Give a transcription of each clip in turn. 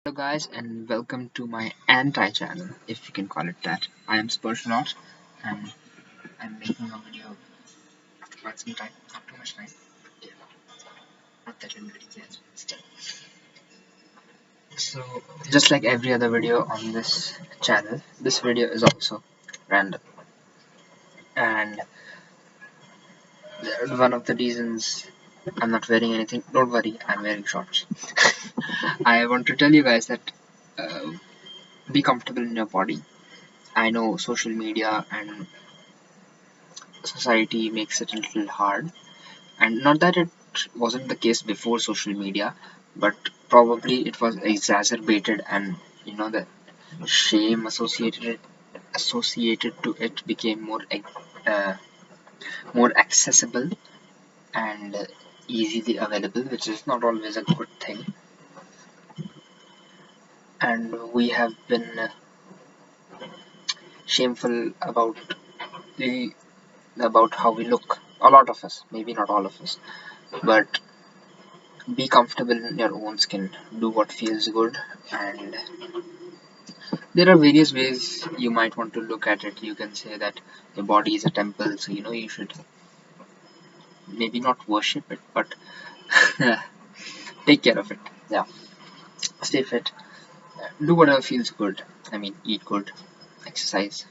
Hello guys and welcome to my anti-channel, if you can call it that. I am Sparshalot and I'm making a video after quite some time, not too much time. Yeah, not that anybody cares, but still. So, just like every other video on this channel, this video is also random. And one of the reasons I'm not wearing anything, don't worry, I'm wearing shorts. I want to tell you guys that uh, be comfortable in your body. I know social media and society makes it a little hard, and not that it wasn't the case before social media, but probably it was exacerbated, and the shame associated to it became uh, more accessible and easily available, which is not always a good thing. And we have been shameful the about how we look, a lot of us, maybe not all of us, but be comfortable in your own skin, do what feels good. And there are various ways you might want to look at it. You can say that your body is a temple, so you should maybe not worship it, but take care of it. Yeah, stay fit, do whatever feels good. I mean, eat good, exercise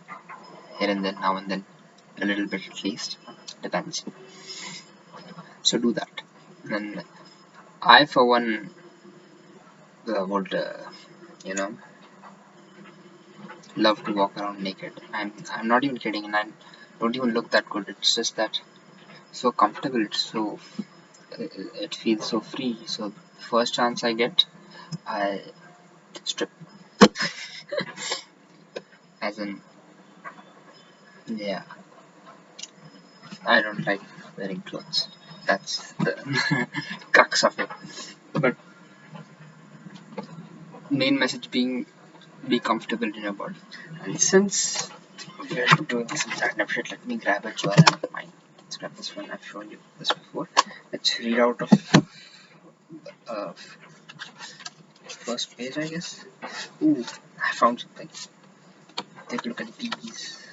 here and then, now and then, a little bit at least, depends. So do that. And I, for one, would you know love to walk around naked. I'm not even kidding, and I don't even look that good. It's just that so comfortable. It feels so free. So first chance I get, I strip. As in, yeah, I don't like wearing clothes. That's the crux of it. But main message being, be comfortable in your body. And since we're doing some random shit, let me grab a journal of mine. Let's grab this one. I've shown you this before. Let's read out of uh, first page, I guess. Ooh, I found something. Take a look at these.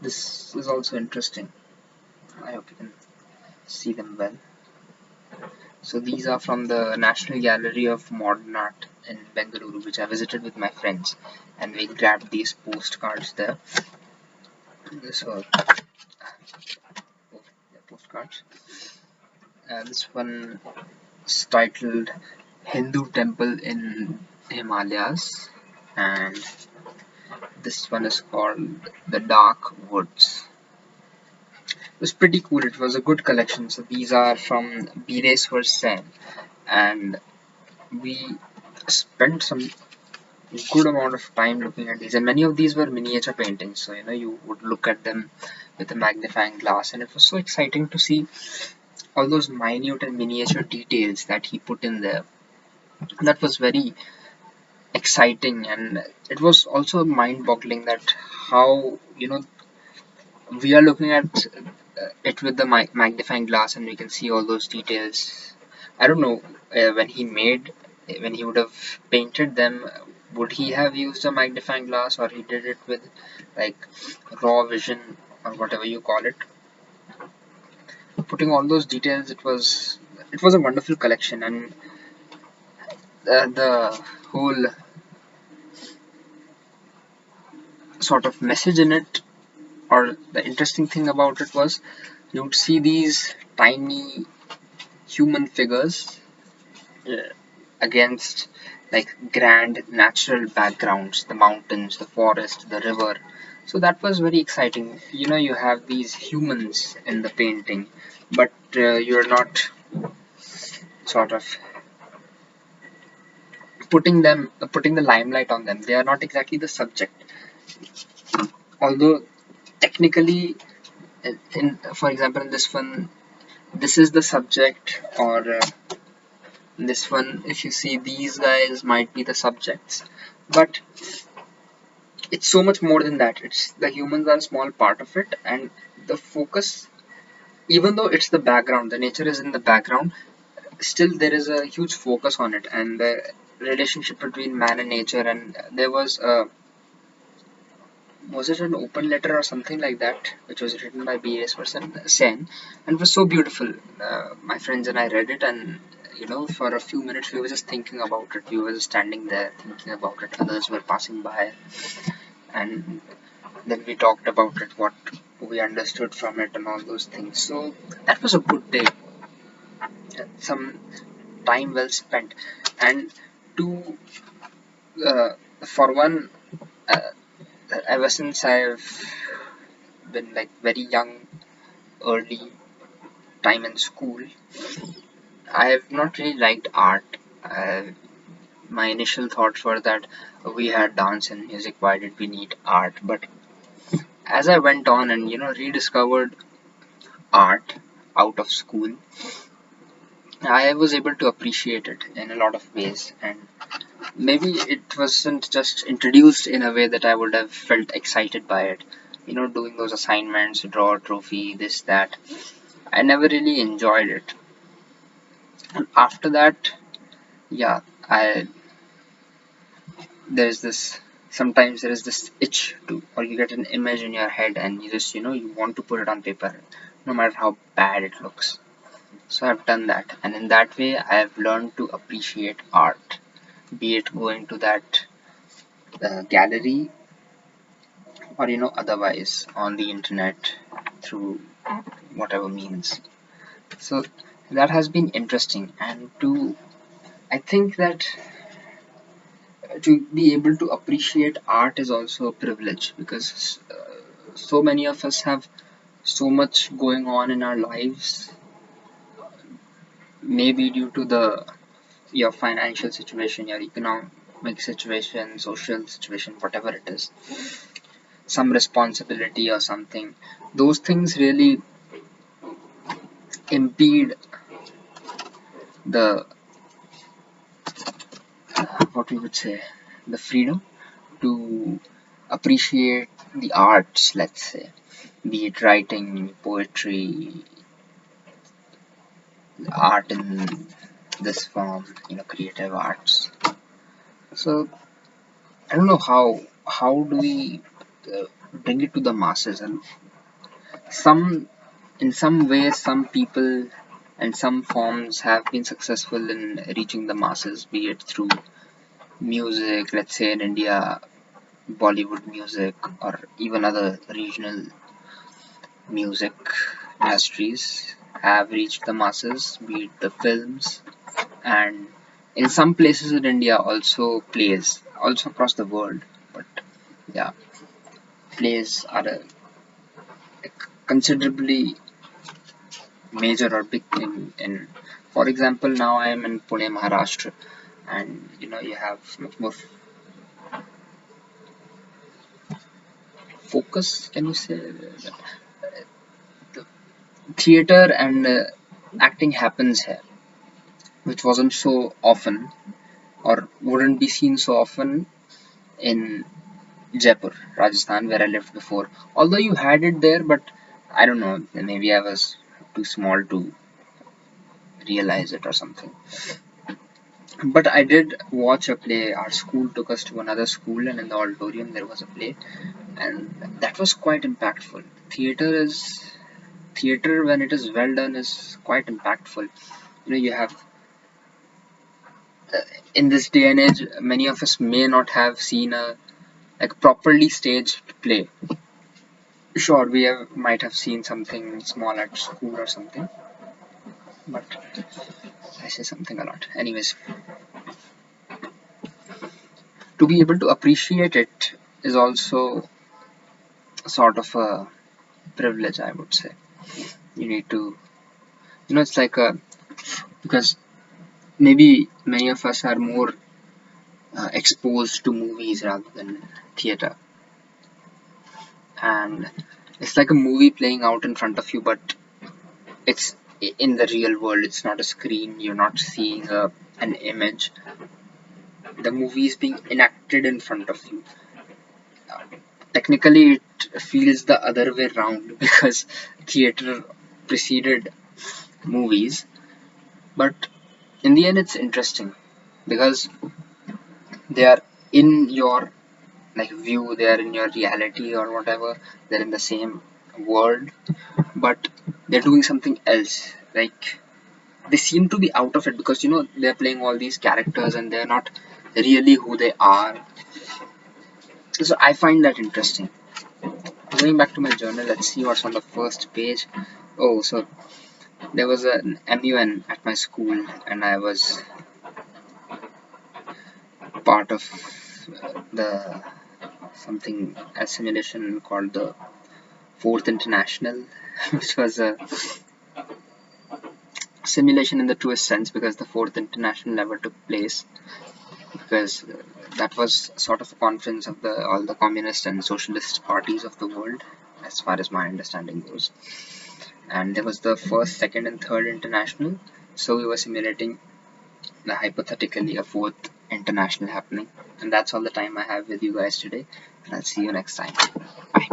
This is also interesting. I hope you can see them well. So these are from the National Gallery of Modern Art in Bengaluru, which I visited with my friends, and we grabbed these postcards there. So, postcards. This one is titled "Hindu Temple in Himalayas," and this one is called "The Dark Woods." It was pretty cool. It was a good collection. So these are from Bireswar Sen, and we spent some good amount of time looking at these. And many of these were miniature paintings. So you would look at them with a magnifying glass, and it was so exciting to see all those minute and miniature details that he put in there. That was very exciting, and it was also mind-boggling that how we are looking at it with the magnifying glass, and we can see all those details. I don't know, when he would have painted them, would he have used a magnifying glass, or he did it with like raw vision, or whatever you call it. Putting all those details, it was a wonderful collection. And the whole sort of message in it, or the interesting thing about it, was you would see these tiny human figures uh, against like grand natural backgrounds, the mountains, the forest, the river. So that was very exciting. You have these humans in the painting, but you're not sort of putting the limelight on them. They are not exactly the subject, although technically, for example, in this one, this is the subject, or this one, if you see, these guys might be the subjects, but it's so much more than that. It's the humans are a small part of it, and the focus, even though it's the background, the nature is in the background, still there is a huge focus on it. And relationship between man and nature, and there was it an open letter or something like that, which was written by B.S. person Sen, and it was so beautiful. My friends and I read it, and for a few minutes we were just thinking about it. We were just standing there thinking about it. Others were passing by, and then we talked about it, what we understood from it, and all those things. So that was a good day, some time well spent, and to uh, for one, uh, ever since I've been like very young, early time in school, I have not really liked art. My initial thoughts were that we had dance and music, why did we need art? But as I went on and rediscovered art out of school, I was able to appreciate it in a lot of ways, and maybe it wasn't just introduced in a way that I would have felt excited by it. Doing those assignments, draw a trophy, this, that. I never really enjoyed it. And after that, yeah, I there's this sometimes there is this itch to, or you get an image in your head and you just you want to put it on paper, no matter how bad it looks. So I've done that, and in that way I have learned to appreciate art, be it going to that gallery, or otherwise on the internet through whatever means. So that has been interesting, and to I think that to be able to appreciate art is also a privilege, because so many of us have so much going on in our lives, maybe due to the your financial situation, your economic situation, social situation, whatever it is, some responsibility or something. Those things really impede the what we would say, the freedom to appreciate the arts, let's say, be it writing, poetry, art in this form, creative arts. So I don't know how do we bring it to the masses, and some in some ways some people and some forms have been successful in reaching the masses, be it through music, let's say in India, Bollywood music, or even other regional music industries have reached the masses, be it the films, and in some places in India also plays, also across the world. But yeah, plays are a considerably major or big thing in. For example, now I am in Pune, Maharashtra, and you have much more focus. Can you say that theater and acting happens here, which wasn't so often or wouldn't be seen so often in Jaipur, Rajasthan, where I lived before. Although you had it there, but I don't know, maybe I was too small to realize it or something. But I did watch a play. Our school took us to another school, and in the auditorium there was a play, and that was quite impactful. Theater when it is well done is quite impactful. You have in this day and age, many of us may not have seen a like properly staged play. Sure, we might have seen something small at school or something, but I say something a lot. Anyways, to be able to appreciate it is also sort of a privilege, I would say. You need to, it's like a because maybe many of us are more exposed to movies rather than theater, and it's like a movie playing out in front of you, but it's in the real world. It's not a screen. You're not seeing an image. The movie is being enacted in front of you. Technically it feels the other way round because theater preceded movies, but in the end it's interesting because they are in your like view, they are in your reality or whatever, they're in the same world, but they're doing something else. Like they seem to be out of it because they're playing all these characters and they're not really who they are. So I find that interesting. Going back to my journal, let's see what's on the first page. Oh, so there was an MUN at my school, and I was part of the something assimilation called the Fourth International, which was a simulation in the truest sense because the Fourth International never took place, because that was sort of a conference of the all the communist and socialist parties of the world, as far as my understanding goes. And there was the first, second, and third international. So we were simulating hypothetically a fourth international happening. And that's all the time I have with you guys today. And I'll see you next time. Bye.